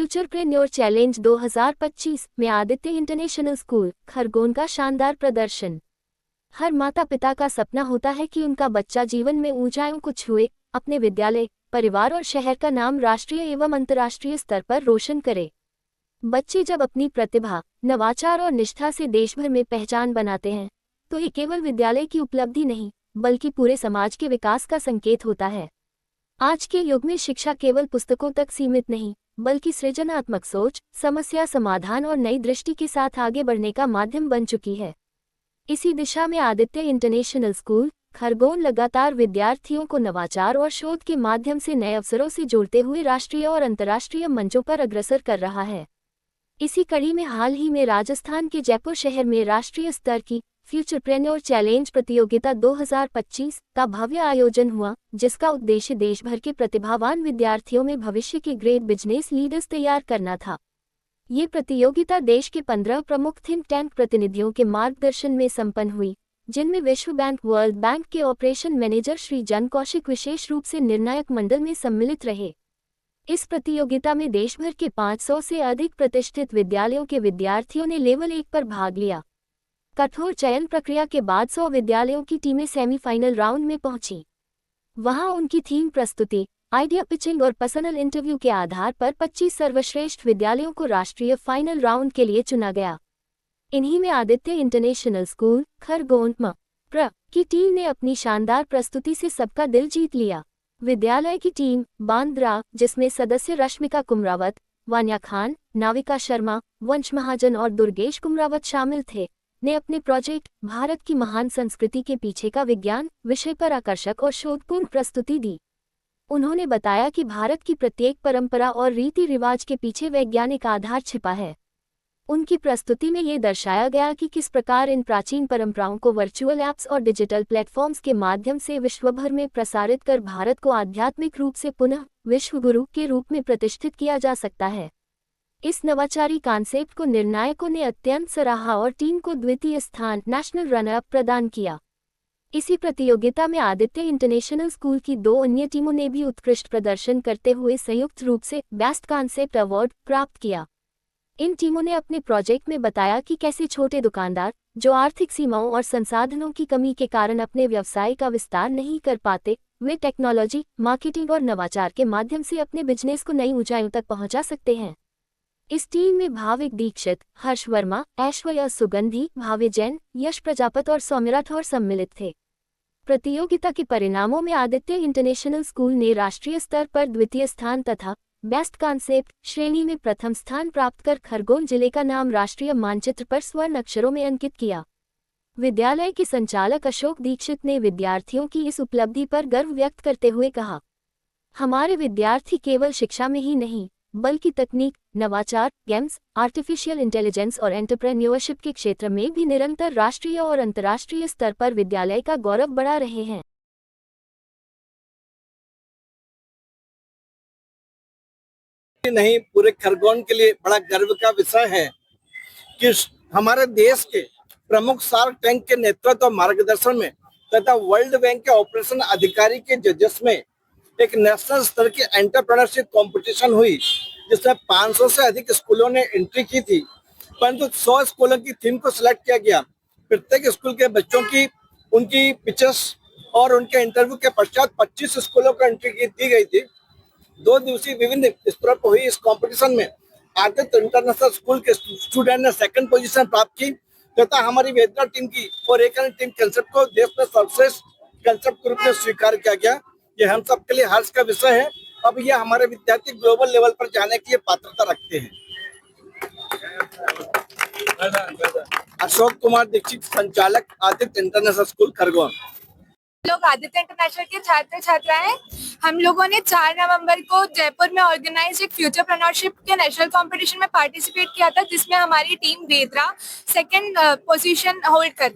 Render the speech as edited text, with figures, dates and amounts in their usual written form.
फ्यूचरप्रेन्योर challenge 2025 में Aditya international school Khargone का शानदार प्रदर्शन। हर माता पिता का सपना होता है कि उनका बच्चा जीवन में ऊंचाइयों को छुए, अपने विद्यालय, परिवार और शहर का नाम राष्ट्रीय एवं अंतर्राष्ट्रीय स्तर पर रोशन करे। बच्चे जब अपनी प्रतिभा, नवाचार और निष्ठा से देश भर में पहचान बनाते हैं, तो ये केवल विद्यालय की उपलब्धि नहीं, बल्कि पूरे समाज के विकास का संकेत होता है। आज के युग में शिक्षा केवल पुस्तकों तक सीमित नहीं, बल्कि सृजनात्मक सोच, समस्या समाधान और नई दृष्टि के साथ आगे बढ़ने का माध्यम बन चुकी है। इसी दिशा में आदित्य इंटरनेशनल स्कूल खरगोन लगातार विद्यार्थियों को नवाचार और शोध के माध्यम से नए अवसरों से जोड़ते हुए राष्ट्रीय और अंतर्राष्ट्रीय मंचों पर अग्रसर कर रहा है। इसी कड़ी में हाल ही में राजस्थान के जयपुर शहर में राष्ट्रीय स्तर की फ्यूचरप्रेन्योर चैलेंज प्रतियोगिता 2025 का भव्य आयोजन हुआ, जिसका उद्देश्य देश भर के प्रतिभावान विद्यार्थियों में भविष्य के ग्रेट बिजनेस लीडर्स तैयार करना था। ये प्रतियोगिता देश के 15 प्रमुख थिंक टैंक प्रतिनिधियों के मार्गदर्शन में संपन्न हुई, जिनमें विश्व बैंक, वर्ल्ड बैंक के ऑपरेशन मैनेजर श्री जन कौशिक विशेष रूप से निर्णायक मंडल में सम्मिलित रहे। इस प्रतियोगिता में देश भर के 500 से अधिक प्रतिष्ठित विद्यालयों के विद्यार्थियों ने लेवल 1 पर भाग लिया। कठोर चयन प्रक्रिया के बाद 100 विद्यालयों की टीमें सेमीफाइनल राउंड में पहुंची। वहां उनकी थीम प्रस्तुति, आइडिया पिचिंग और पर्सनल इंटरव्यू के आधार पर 25 सर्वश्रेष्ठ विद्यालयों को राष्ट्रीय फाइनल राउंड के लिए चुना गया। इन्हीं में आदित्य इंटरनेशनल स्कूल खरगोन की टीम ने अपनी शानदार प्रस्तुति से सबका दिल जीत लिया। विद्यालय की टीम बांद्रा, जिसमें सदस्य रश्मिका कुमरावत, वान्या खान, नाविका शर्मा, वंश महाजन और दुर्गेश कुमरावत शामिल थे, ने अपने प्रोजेक्ट भारत की महान संस्कृति के पीछे का विज्ञान विषय पर आकर्षक और शोधपूर्ण प्रस्तुति दी। उन्होंने बताया कि भारत की प्रत्येक परंपरा और रीति रिवाज के पीछे वैज्ञानिक आधार छिपा है। उनकी प्रस्तुति में ये दर्शाया गया कि किस प्रकार इन प्राचीन परंपराओं को वर्चुअल ऐप्स और डिजिटल प्लेटफॉर्म्स के माध्यम से विश्वभर में प्रसारित कर भारत को आध्यात्मिक रूप से पुनः विश्व गुरु के रूप में प्रतिष्ठित किया जा सकता है। इस नवाचारी कॉन्सेप्ट को निर्णायकों ने अत्यंत सराहा और टीम को द्वितीय स्थान नेशनल रनर अप प्रदान किया। इसी प्रतियोगिता में आदित्य इंटरनेशनल स्कूल की 2 अन्य टीमों ने भी उत्कृष्ट प्रदर्शन करते हुए संयुक्त रूप से बेस्ट कॉन्सेप्ट अवार्ड प्राप्त किया। इन टीमों ने अपने प्रोजेक्ट में बताया कि कैसे छोटे दुकानदार, जो आर्थिक सीमाओं और संसाधनों की कमी के कारण अपने व्यवसाय का विस्तार नहीं कर पाते, वे टेक्नोलॉजी, मार्केटिंग और नवाचार के माध्यम से अपने बिजनेस को नई ऊंचाइयों तक पहुंचा सकते हैं। इस टीम में भाविक दीक्षित, हर्ष वर्मा, ऐश्वर्या सुगंधी, भावे जैन, यश प्रजापत और सौम्य राठौर सम्मिलित थे। प्रतियोगिता के परिणामों में आदित्य इंटरनेशनल स्कूल ने राष्ट्रीय स्तर पर द्वितीय स्थान तथा बेस्ट कॉन्सेप्ट श्रेणी में प्रथम स्थान प्राप्त कर खरगोन जिले का नाम राष्ट्रीय मानचित्र पर स्वर्ण अक्षरों में अंकित किया। विद्यालय के संचालक अशोक दीक्षित ने विद्यार्थियों की इस उपलब्धि पर गर्व व्यक्त करते हुए कहा, हमारे विद्यार्थी केवल शिक्षा में ही नहीं, बल्कि तकनीक, नवाचार, गेम्स, आर्टिफिशियल इंटेलिजेंस और एंटरप्रेन्योरशिप के क्षेत्र में भी निरंतर राष्ट्रीय और अंतर्राष्ट्रीय स्तर पर विद्यालय का गौरव बढ़ा रहे हैं। नहीं, पूरे खरगोन के लिए बड़ा गर्व का विषय है कि हमारे देश के प्रमुख शार्क टैंक के नेतृत्व और मार्गदर्शन में तथा वर्ल्ड बैंक के ऑपरेशन अधिकारी के जजेस में एक नेशनल स्तर की एंटरप्रेन्योरशिप कंपटीशन हुई, जिसमें 500 से अधिक स्कूलों ने एंट्री की थी, परंतु 100 स्कूलों की थीम को सिलेक्ट किया गया। प्रत्येक स्कूल के बच्चों की उनकी पिचेस और उनके इंटरव्यू के पश्चात 25 स्कूलों को एंट्री दी गई थी। 2 दिवसीय विभिन्न स्तरों पर हुई इस कंपटीशन में आदित्य इंटरनेशनल स्कूल के स्टूडेंट ने 2nd पोजीशन प्राप्त की तथा हमारी वेदना टीम की और एक अन्य टीम कंसेप्ट को देश में सर्वश्रेष्ठ कंसेप्ट के रूप में स्वीकार किया गया। ये हम सबके लिए हर्ष का विषय है। अब ये हमारे विद्यार्थी ग्लोबल लेवल पर जाने की पात्रता रखते हैं। अशोक कुमार दीक्षित, संचालक, आदित्य इंटरनेशनल स्कूल खरगोन। लोग आदित्य इंटरनेशनल के छात्र छात्रा हैं। हम लोगों ने 4 नवंबर को जयपुर में ऑर्गेनाइज एक फ्यूचरप्रेन्योरशिप के नेशनल कंपटीशन में पार्टिसिपेट किया था, जिसमें हमारी टीम वेदरा 2nd पोजीशन होल्ड कर